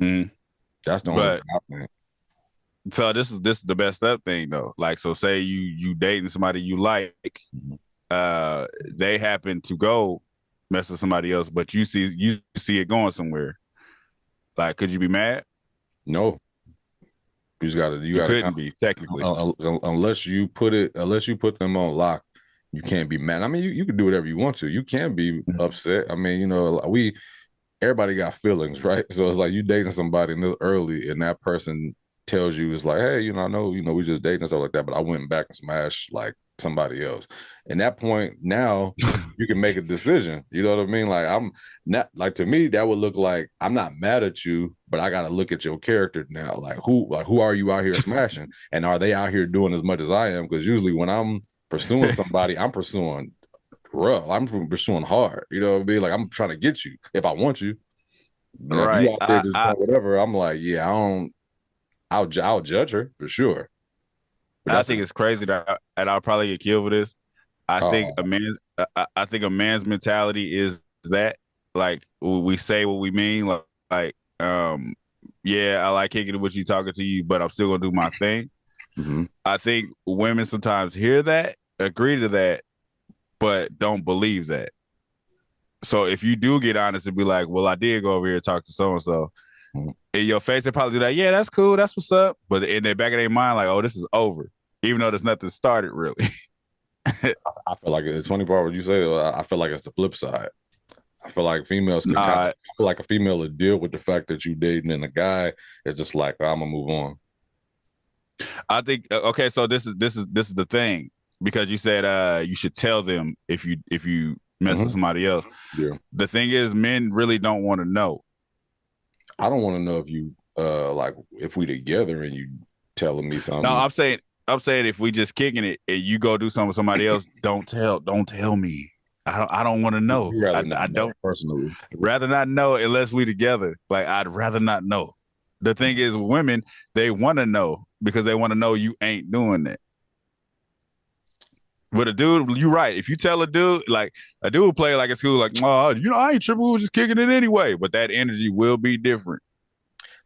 Mm. That's the only thing But I think. so this is the best up thing though. Like, so say you dating somebody you like, Mhm. they happen to go mess with somebody else, but you see it going somewhere. Like, could you be mad? No, you You gotta couldn't be technically. unless you put them on lock, you can't be mad. I mean, you can do whatever you want to. You can be upset. I mean, everybody got feelings, right? So it's like you dating somebody and it's early, and that person tells you it's like, hey, I know, we just dating and stuff like that, but I went back and smashed like somebody else. And that point now, you can make a decision. You know what I mean? Like I'm not like to me that would look like I'm not mad at you, but I got to look at your character now. Like who are you out here smashing, and are they out here doing as much as I am? Because usually when I'm pursuing somebody, I'm pursuing rough. I'm pursuing hard. You know what I mean? Like I'm trying to get you if I want you. Now, if you Right. out there just doing whatever, I'm like, yeah, I don't. I'll judge her for sure. But I that's a think it's crazy that, and I'll probably get killed for this. I think uh, a man's mentality is that, like, we say what we mean, like yeah, I like kicking it with you, talking to you, but I'm still gonna do my thing. mhm. I think women sometimes hear that, agree to that, but don't believe that. So if you do get honest and be like, well, I did go over here and talk to so and so, in your face, they probably do that. Yeah, that's cool, that's what's up. But in the back of their mind, like, oh, this is over, even though there's nothing started really. I feel like it's funny part what you say. I feel like it's the flip side. I feel like females can kind of. Nah, I feel like a female would deal with the fact that you dating, and a guy is just like, I'm gonna move on. I think okay, so this is the thing, because you said you should tell them if you mess with Hmm. somebody else. Yeah, The thing is, men really don't want to know. I don't want to know if you like if we together and you telling me No, something. I'm saying if we just kicking it and you go do something with somebody else, don't tell me. I don't want to know. You I rather not I know don't personally. rather not know unless we together. Like, I'd rather not know. The thing is, women, they want to know because they want to know you ain't doing that. With a dude, you're right. If you tell a dude, like a dude play like it's cool, like, oh, I ain't tripping, we was just kicking it anyway. But that energy will be different.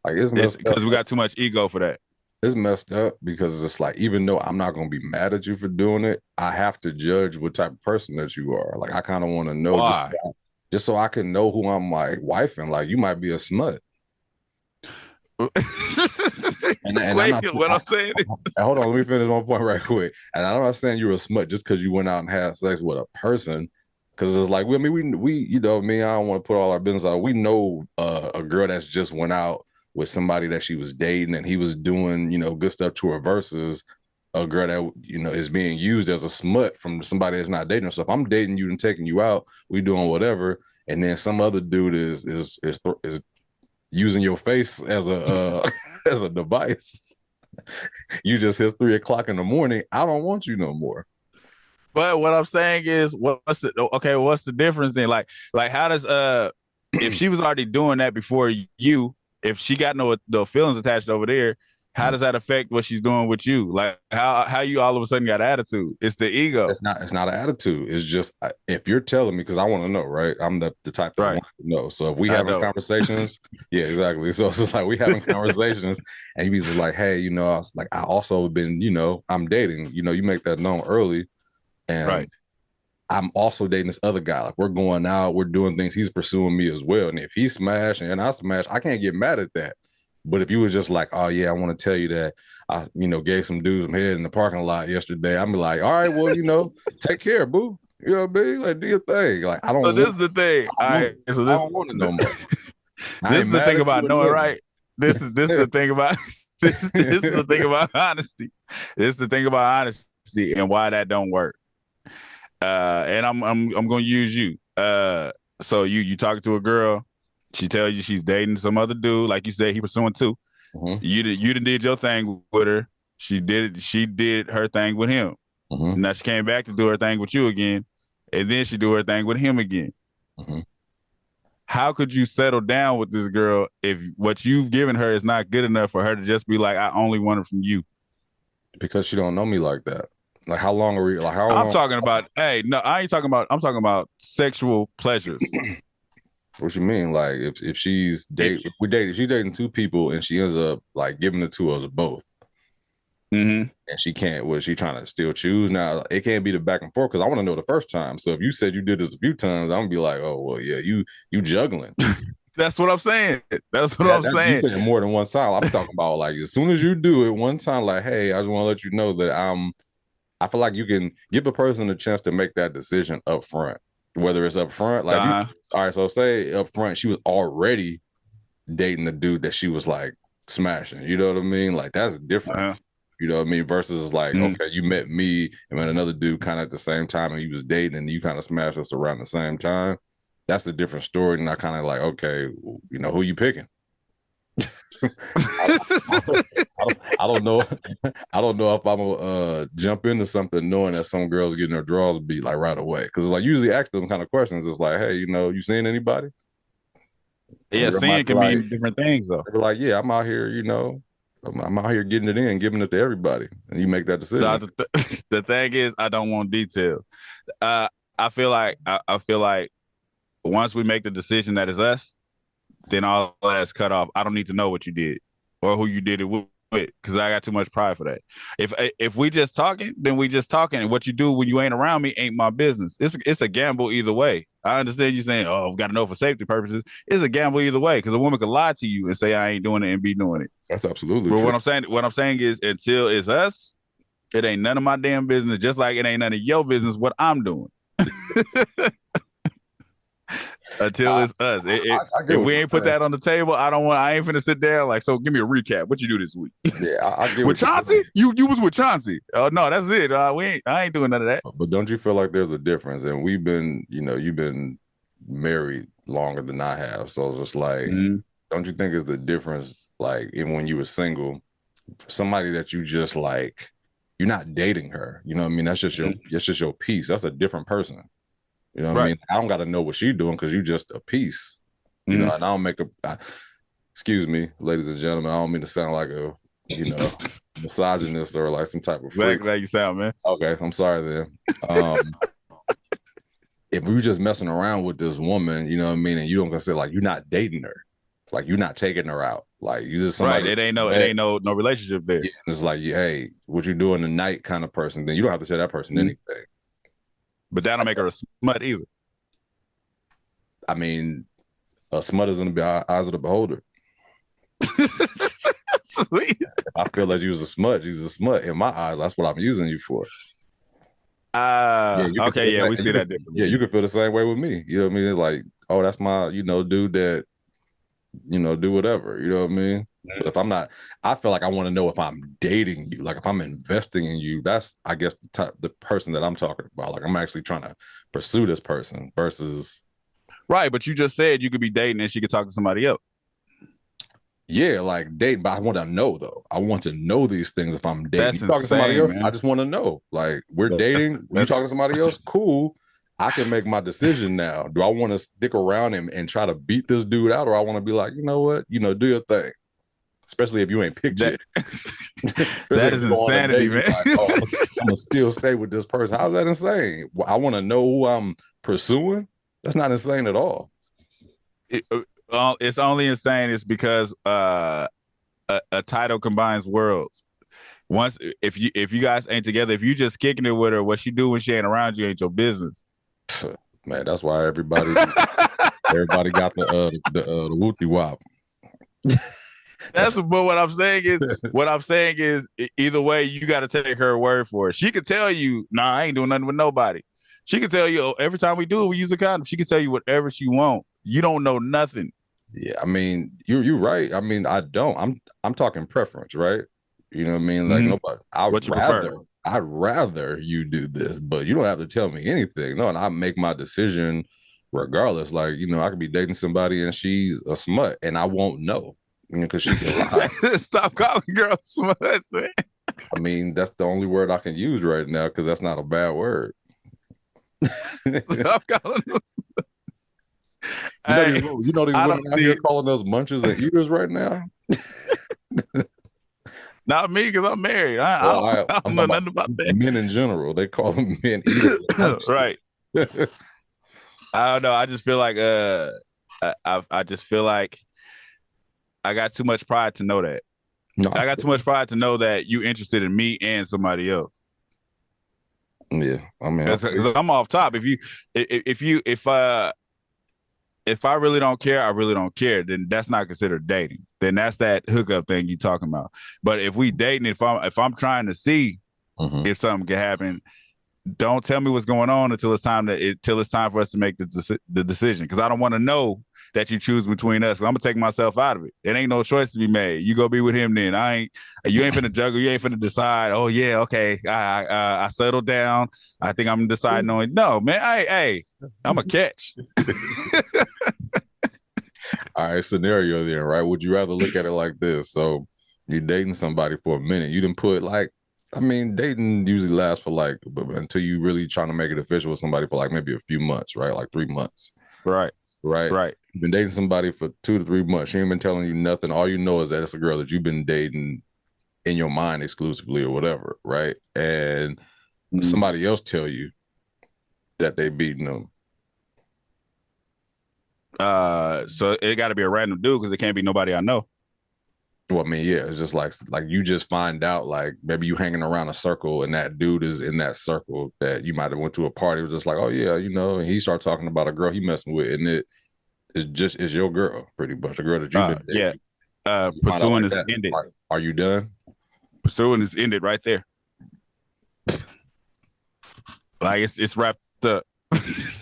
Like it's It's messed up. because we got too much ego for that. It's messed up because it's like even though I'm not gonna be mad at you for doing it, I have to judge what type of person that you are. Like I kind of want to know Why? just so I can know who I'm like wifing. Like you might be a smut, and I'm Wait, not. what I'm saying is, Hold on, let me finish one point right quick. And I'm not saying you're a smut just because you went out and had sex with a person. Because it's like, I mean, we, me, I don't want to put all our business out. We know a girl that's just went out with somebody that she was dating and he was doing, good stuff to her versus a girl that, is being used as a smut from somebody that's not dating her. So if I'm dating you and taking you out, we doing whatever, and then some other dude is using your face as a as a device. You just hit 3 o'clock in the morning. I don't want you no more. but what I'm saying is, what's the difference then? Like how does if she was already doing that before you, if she got no feelings attached over there, how does that affect what she's doing with you? Like, how you all of a sudden got attitude? It's the ego. It's not an attitude. It's just if you're telling me because I want to know, right? I'm the type that Right. wants to know. So if we I having don't. conversations, yeah, exactly. So it's just like we having conversations, and you be just like, hey, I also been, I'm dating. You make that known early, and Right. I'm also dating this other guy. Like we're going out, we're doing things. He's pursuing me as well. And if he smash and I smash, I can't get mad at that. But if you was just like, oh yeah, I want to tell you that I, gave some dudes some head in the parking lot yesterday, I'm be like, all right, well, take care, boo. You know what I mean? Like, do your thing. Like, I So don't this want, is the thing. I All don't want right. it. So I this don't want it no more. I this ain't is the mad thing at about you or knowing, nothing. right? This is the thing about this is the thing about honesty. This is the thing about honesty and why that don't work. And I'm gonna use you. So you talking to a girl, she tells you she's dating some other dude, like you said, he pursuing two. Hmm. You did your thing with her. She did her thing with him. Hmm. Now she came back to do her thing with you again, and then she do her thing with him again. Hmm. How could you settle down with this girl if what you've given her is not good enough for her to just be like, I only want it from you? Because she don't know me like that. Like, how long are we? Like, how I'm long? talking about, hey, no, I ain't talking about, I'm talking about sexual pleasures. What you mean? Like if she's if she's dating two people and she ends up like giving the two of us both, mm-hmm. and she can't, was she trying to still choose? Now it can't be the back and forth because I want to know the first time. So if you said you did this a few times, I'm gonna be like, oh well, yeah, you juggling. That's what I'm saying. That's what I'm You saying. said it more than one time. I'm talking about like as soon as you do it one time, like, hey, I just want to let you know that I feel like you can give a person a chance to make that decision up front. Whether it's up front, like all right, so say up front, she was already dating a dude that she was like smashing. You know what I mean? Like that's different. You know what I mean? Versus like, okay, you met me and met another dude kind of at the same time and he was dating and you kind of smashed us around the same time. That's a different story. And I kind of like, okay, you know, who you picking? I don't know. I don't know if I'm gonna jump into something knowing that some girls getting their draws beat like right away. Cause like usually ask them kind of questions. It's like, hey, you know, you seeing anybody? Yeah, seeing can mean different things though. They're like, yeah, I'm out here, you know, I'm out here getting it in, giving it to everybody, and you make that decision. No, the thing is, I don't want detail. I feel like I feel like once we make the decision that is us, then all that's cut off. I don't need to know what you did or who you did it with because I got too much pride for that. If we just talking, then we just talking. And what you do when you ain't around me ain't my business. It's a gamble either way. I understand you saying, oh, we got to know for safety purposes. It's a gamble either way because a woman could lie to you and say I ain't doing it and be doing it. That's absolutely but true. What I'm saying is until it's us, it ain't none of my damn business. Just like it ain't none of your business what I'm doing. Until it's us. If we ain't put that on the table, I ain't finna sit down like, so give me a recap. What you do this week? Yeah, I get with Chauncey? You was with Chauncey. Oh no, that's it. I ain't doing none of that. But don't you feel like there's a difference? And we've been, you know, you've been married longer than I have. So it's just like, don't you think it's the difference, like even when you were single, somebody that you just like, you're not dating her. You know what I mean? That's just your piece. That's a different person. You know what I mean? I don't got to know what she's doing because you just a piece. You know, and I don't make excuse me, ladies and gentlemen, I don't mean to sound like a, you know, misogynist or like some type of freak. Like you sound, man. Okay, I'm sorry then. If we were just messing around with this woman, you know what I mean, and you don't consider like you're not dating her, like you're not taking her out, like you just somebody. Right. It ain't no relationship there. Yeah, it's like, hey, what you doing tonight kind of person. Then you don't have to tell that person anything. But that don't make her a smut either. I mean, a smut is in the eyes of the beholder. Sweet. If I feel like you was a smut, you was a smut. In my eyes, that's what I'm using you for. Okay, we see that differently. Yeah, you can feel the same way with me. You know what I mean? Like, oh, that's my, you know, dude that, you know, do whatever. You know what I mean? But if I'm not, I feel like I want to know if I'm dating you, like if I'm investing in you, that's, I guess, the person that I'm talking about. Like I'm actually trying to pursue this person versus. Right, but you just said you could be dating and she could talk to somebody else. Yeah, like dating, but I want to know though. I want to know these things if I'm dating. That's you talking insane, to somebody else, man. I just want to know. Like we're dating, you talking to somebody else, cool. I can make my decision now. Do I want to stick around and try to beat this dude out, or I want to be like, you know what, you know, do your thing. Especially if you ain't picked yet. That is insanity, man. Like, oh, I'm gonna still stay with this person. How's that insane? I want to know who I'm pursuing. That's not insane at all. It's only insane is because a title combines worlds. Once if you guys ain't together, if you just kicking it with her, what she do when she ain't around you ain't your business. Man, that's why everybody got the whoopty wop. But what I'm saying is either way, you got to take her word for it. She could tell you, nah, I ain't doing nothing with nobody. She could tell you, every time we do it, we use a condom. She could tell you whatever she want. You don't know nothing. Yeah, I mean, you're right. I mean, I'm talking preference, right? You know what I mean? Like nobody. I'd rather you do this, but you don't have to tell me anything. No, and I make my decision regardless. Like, you know, I could be dating somebody and she's a smut and I won't know. Because she can lie. Stop calling girls smuts, man. I mean, that's the only word I can use right now because that's not a bad word. Stop calling them smuts. You know these women out here calling us munchers and eaters right now? Not me, because I'm married. I don't know nothing about that. Men in general, they call them men eaters. Right. I don't know. I just feel like I just feel like I got too much pride to know that. No, I got too much pride to know that you interested in me and somebody else. yeah. I mean, Because I'm off top. If I really don't care, I really don't care. Then that's not considered dating. Then that's that hookup thing you talking about. But if we dating, if I'm trying to see if something can happen, don't tell me what's going on until it's time for us to make the decision. Because I don't want to know that you choose between us. I'm gonna take myself out of it. It ain't no choice to be made. You go be with him then. You ain't finna juggle. You ain't finna decide. Oh yeah, okay. I settled down. I think I'm deciding on. No, man. I'm a catch. All right, scenario then, right? Would you rather look at it like this? So you're dating somebody for a minute. You didn't put like, I mean, dating usually lasts for like until you really trying to make it official with somebody for like maybe a few months, right? Like 3 months. Right. Right. You've been dating somebody for 2 to 3 months. She ain't been telling you nothing. All you know is that it's a girl that you've been dating in your mind exclusively or whatever, right? And somebody else tell you that they beating them. So it got to be a random dude because it can't be nobody I know. Well, I mean, yeah, it's just like you just find out like maybe you hanging around a circle and that dude is in that circle that you might have went to a party. It was just like, oh yeah, and he started talking about a girl he messing with, and it's your girl, pretty much a girl that you've been dating. Yeah, pursuing is ended. Are you done? Pursuing is ended right there. Like it's wrapped up.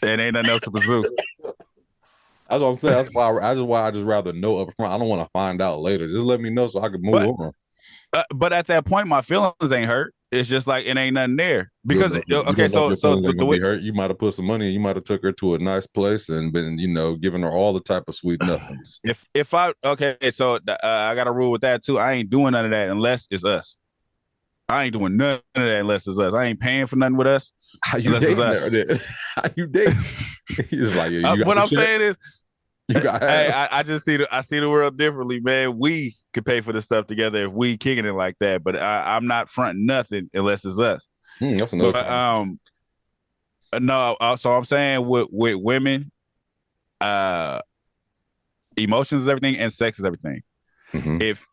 There ain't nothing else to pursue. That's what I'm saying. That's why I just rather know up front. I don't want to find out later. Just let me know so I can move on. But at that point, my feelings ain't hurt. It's just like it ain't nothing there. Because the way hurt, you might have put some money and you might have took her to a nice place and been, giving her all the type of sweet nothings. I got a rule with that too. I ain't doing none of that unless it's us. I ain't doing none of that unless it's us. I ain't paying for nothing with us. How you dating? How you dating? He's like, what I'm saying is, I just see the world differently, man. We could pay for this stuff together if we kicking it like that, but I'm not fronting nothing unless it's us. That's another. No. So I'm saying with women, emotions is everything and sex is everything. If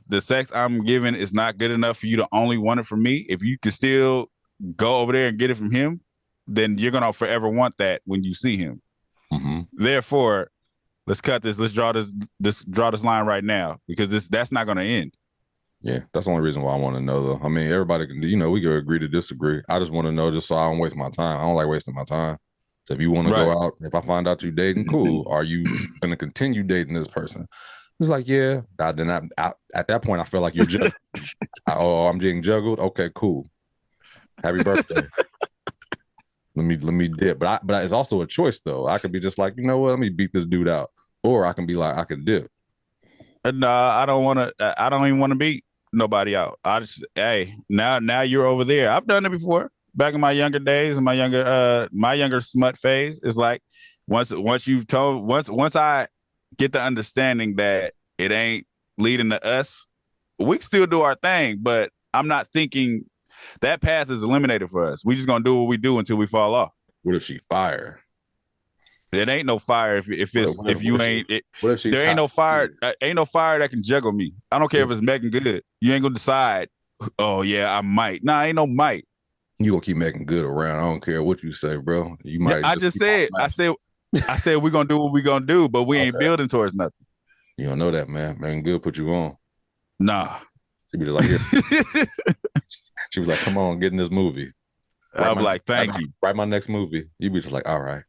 the sex I'm giving is not good enough for you to only want it from me, if you can still go over there and get it from him, then you're gonna forever want that when you see him. Therefore, let's cut this. Let's draw this line right now because that's not gonna end. Yeah, that's the only reason why I want to know, though. I mean, everybody can, we can agree to disagree. I just want to know just so I don't waste my time. I don't like wasting my time. So if you want to go out, if I find out you're dating, cool. Are you going to continue dating this person? It's like, yeah. At that point, I feel like you're juggled. I'm getting juggled. Okay, cool. Happy birthday. Let me dip. But it's also a choice, though. I could be just like, you know what? Let me beat this dude out. Or I can be like, I can dip. No, I don't want to. I don't even want to beat nobody out. I just, now you're over there. I've done it before. Back in my younger days, in my younger smut phase, it's like once I get the understanding that it ain't leading to us, we can still do our thing. But I'm not thinking that path is eliminated for us. We just gonna do what we do until we fall off. What if she fire? It ain't no fire there ain't no fire. Ain't no fire that can juggle me. I don't care if it's making good. You ain't gonna decide. Oh yeah, I might. Nah, ain't no might. You gonna keep making good around. I don't care what you say, bro. You might. I said we're gonna do what we're gonna do, but we ain't building towards nothing. You don't know that, man. Making good put you on. Nah. She be like, she was like, come on, get in this movie. I'm like, thank you. Write my next movie. You be just like, all right.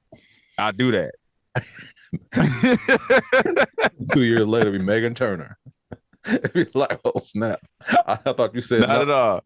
I'll do that. 2 years later, be Megan Turner. Be like, oh snap! I thought you said not at all.